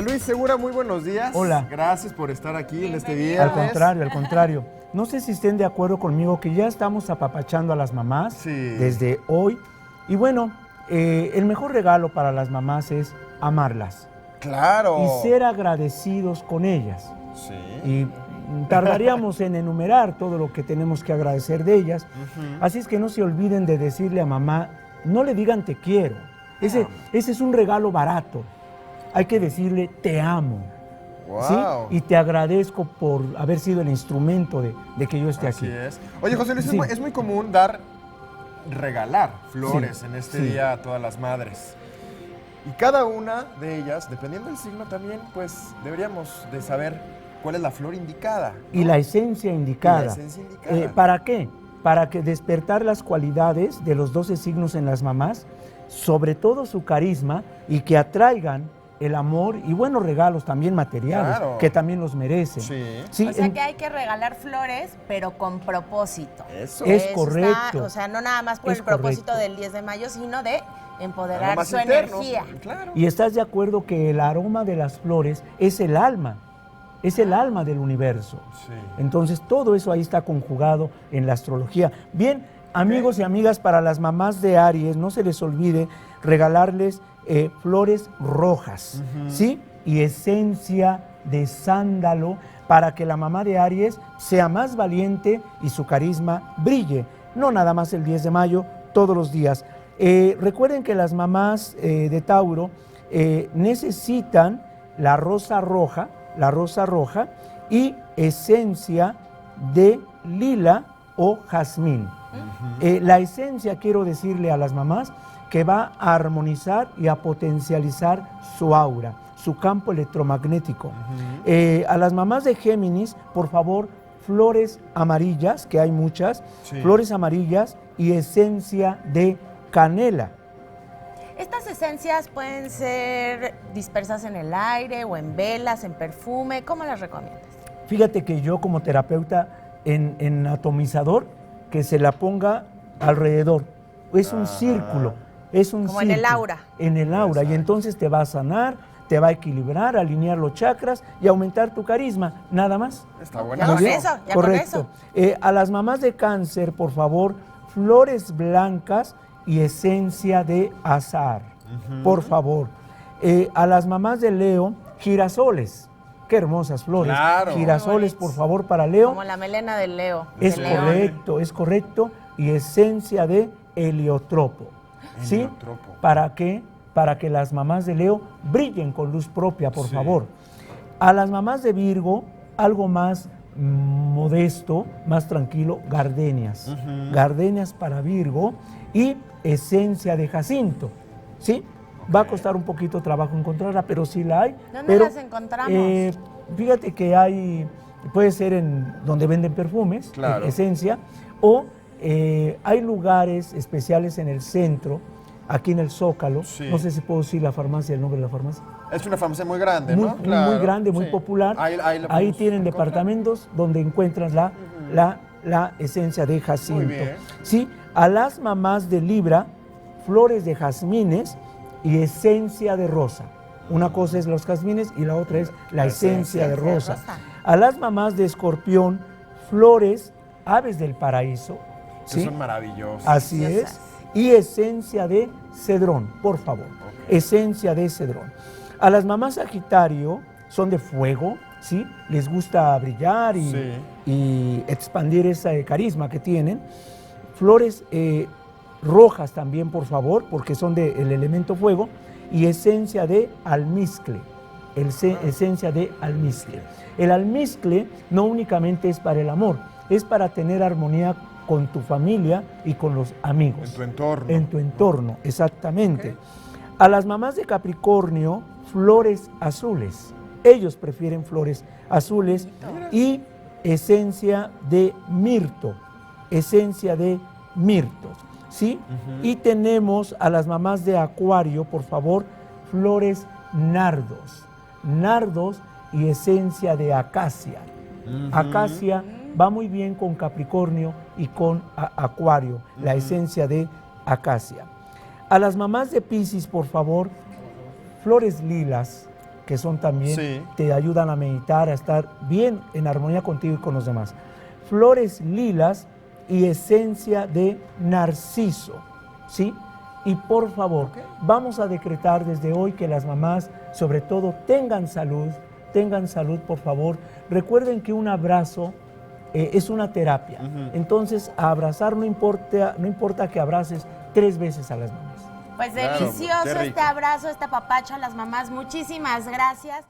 Luis Segura, muy buenos días. Hola. Gracias por estar aquí en este viernes. Al contrario. No sé si estén de acuerdo conmigo que ya estamos apapachando a las mamás desde hoy. Y bueno, el mejor regalo para las mamás es amarlas. Claro. Y ser agradecidos con ellas. Sí. Y tardaríamos en enumerar todo lo que tenemos que agradecer de ellas. Así es que no se olviden de decirle a mamá, no le digan te quiero. Ese es un regalo barato. Hay que decirle te amo. Wow. ¿Sí? Y te agradezco por haber sido el instrumento de que yo esté aquí. Así es. Oye, José Luis, Sí. es muy común regalar flores en este día a todas las madres. Y cada una de ellas, dependiendo del signo también, pues deberíamos de saber cuál es la flor indicada, ¿no? Y la esencia indicada. ¿Para qué? Para que despertar las cualidades de los 12 signos en las mamás, sobre todo su carisma, y que atraigan el amor y buenos regalos también materiales, que también los merecen. Sí, o sea que hay que regalar flores, pero con propósito. Eso es correcto. O sea, no nada más por el propósito del 10 de mayo, sino de empoderar su interno, energía. Claro. Y estás de acuerdo que el aroma de las flores es el alma. Es el alma del universo. Sí. Entonces, todo eso ahí está conjugado en la astrología. Bien, amigos y amigas, para las mamás de Aries, no se les olvide regalarles flores rojas, ¿sí? Y esencia de sándalo para que la mamá de Aries sea más valiente y su carisma brille. No nada más el 10 de mayo, todos los días. Recuerden que las mamás de Tauro necesitan la rosa roja y esencia de lila o jazmín. La esencia, quiero decirle a las mamás, que va a armonizar y a potencializar su aura, su campo electromagnético. A las mamás de Géminis, por favor, flores amarillas, que hay muchas, flores amarillas y esencia de canela. ¿Estas esencias pueden ser dispersas en el aire o en velas, en perfume? ¿Cómo las recomiendas? Fíjate que yo como terapeuta en atomizador, que se la ponga alrededor. Es un círculo. Es un como círculo, en el aura. En el aura. Exacto. Y entonces te va a sanar, te va a equilibrar, alinear los chakras y aumentar tu carisma. Nada más. Está bueno. Ya con eso. A las mamás de Cáncer, por favor, flores blancas y esencia de azahar. Por favor. A las mamás de Leo, girasoles. Qué hermosas flores. Claro. Girasoles, por favor, para Leo. Como la melena del Leo. Es correcto, es correcto. Y esencia de heliotropo. ¿Sí? ¿Para qué? Para que las mamás de Leo brillen con luz propia, por favor. A las mamás de Virgo, algo más modesto, más tranquilo, gardenias. Gardenias para Virgo y esencia de jacinto. ¿Sí? Va a costar un poquito trabajo encontrarla, pero sí la hay. ¿Dónde las encontramos? Fíjate que hay, puede ser en donde venden perfumes, esencia, o hay lugares especiales en el centro, aquí en el Zócalo. No sé si puedo decir la farmacia, el nombre de la farmacia. Es una farmacia muy grande, muy, ¿no? Muy grande, muy popular. Ahí tienen departamentos donde encuentras la esencia de jacinto. Muy bien. ¿Sí? A las mamás de Libra, flores de jazmines y esencia de rosa. Una cosa es los jazmines y la otra es la esencia de rosa. A las mamás de Escorpión, flores, aves del paraíso. ¿Sí? Son maravillosas. Así es. Y esencia de cedrón, por favor. Esencia de cedrón. A las mamás Sagitario son de fuego, ¿sí? Les gusta brillar y expandir ese carisma que tienen. Flores rojas también, por favor, porque son del elemento fuego. Y esencia de almizcle. Esencia de almizcle. El almizcle no únicamente es para el amor, es para tener armonía con tu familia y con los amigos. En tu entorno. En tu entorno, exactamente. A las mamás de Capricornio, flores azules. Ellos prefieren flores azules y esencia de mirto. Esencia de mirto, ¿sí? Y tenemos a las mamás de Acuario, por favor, flores nardos. Nardos y esencia de acacia. Acacia va muy bien con Capricornio y con Acuario, la esencia de acacia. A las mamás de Piscis, por favor, flores lilas, que son también, Sí. te ayudan a meditar, a estar bien en armonía contigo y con los demás. Flores lilas y esencia de narciso, ¿sí? Y por favor, vamos a decretar desde hoy que las mamás, sobre todo, tengan salud, por favor. Recuerden que un abrazo es una terapia. Entonces, a abrazar no importa que abraces 3 veces a las mamás. Pues Claro, delicioso qué rico. este abrazo, este apapacho a las mamás. Muchísimas gracias.